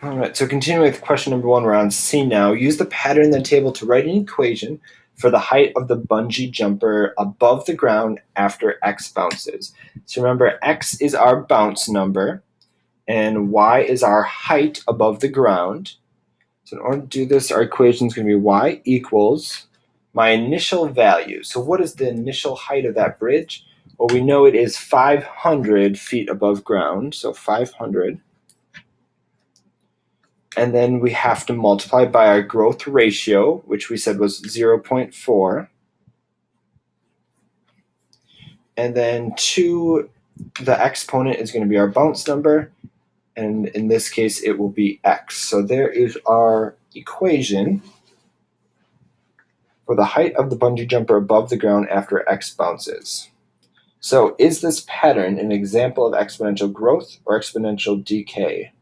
All right, so continuing with question number 1, we're on C now. Use the pattern in the table to write an equation for the height of the bungee jumper above the ground after X bounces. So remember, X is our bounce number, and Y is our height above the ground. So in order to do this, our equation is going to be Y equals my initial value. So what is the initial height of that bridge? Well, we know it is 500 feet above ground, so 500. And then we have to multiply by our growth ratio, which we said was 0.4. And then the exponent is going to be our bounce number, and in this case it will be x. So there is our equation for the height of the bungee jumper above the ground after x bounces. So is this pattern an example of exponential growth or exponential decay?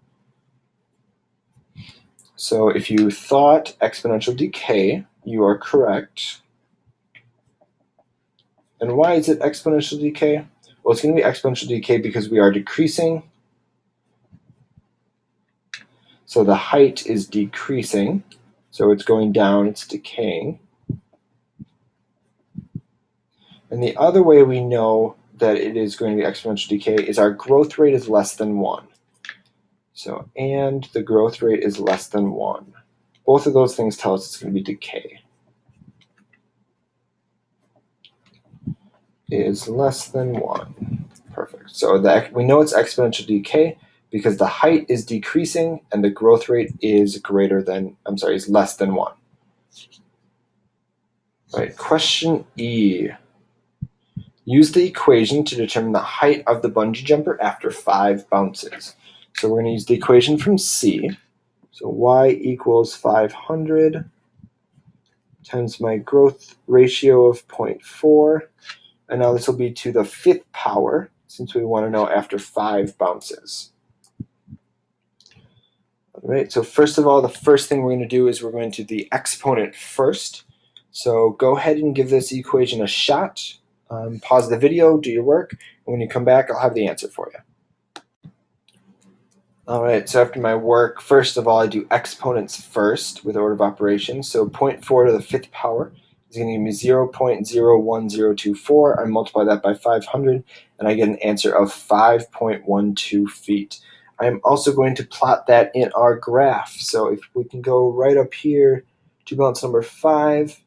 So if you thought exponential decay, you are correct. And why is it exponential decay? Well, it's going to be exponential decay because we are decreasing. So the height is decreasing. So it's going down, it's decaying. And the other way we know that it is going to be exponential decay is our growth rate is less than 1. So, and the growth rate is less than 1. Both of those things tell us it's going to be decay. Is less than 1. Perfect. So we know it's exponential decay because the height is decreasing and the growth rate is less than 1. All right, question E. Use the equation to determine the height of the bungee jumper after 5 bounces. So we're going to use the equation from C. So Y equals 500 times my growth ratio of 0.4. And now this will be to the 5th power, since we want to know after 5 bounces. All right, so first of all, the first thing we're going to do is we're going to do the exponent first. So go ahead and give this equation a shot. Pause the video, do your work, and when you come back, I'll have the answer for you. All right, so after my work, first of all, I do exponents first with order of operations. So 0.4 to the 5th power is going to give me 0.01024. I multiply that by 500, and I get an answer of 5.12 feet. I'm also going to plot that in our graph. So if we can go right up here to balance number 5,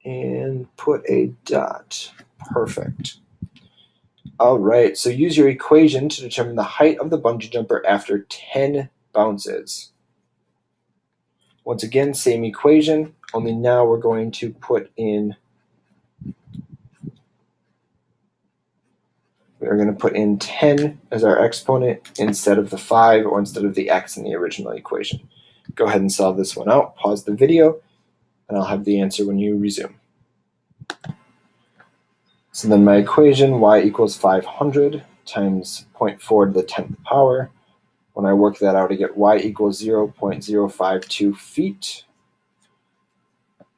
and put a dot. Perfect. All right, so use your equation to determine the height of the bungee jumper after 10 bounces. Once again, same equation, only now we're going to put in, we're going to put in 10 as our exponent instead of the 5 or instead of the x in the original equation. Go ahead and solve this one out. Pause the video, and I'll have the answer when you resume. So then my equation, y equals 500 times 0.4 to the 10th power. When I work that out, I get y equals 0.052 feet.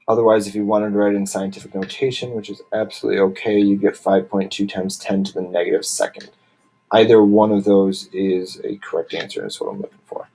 Otherwise, if you wanted to write in scientific notation, which is absolutely okay, you get 5.2 times 10 to the negative second. Either one of those is a correct answer, and that's what I'm looking for.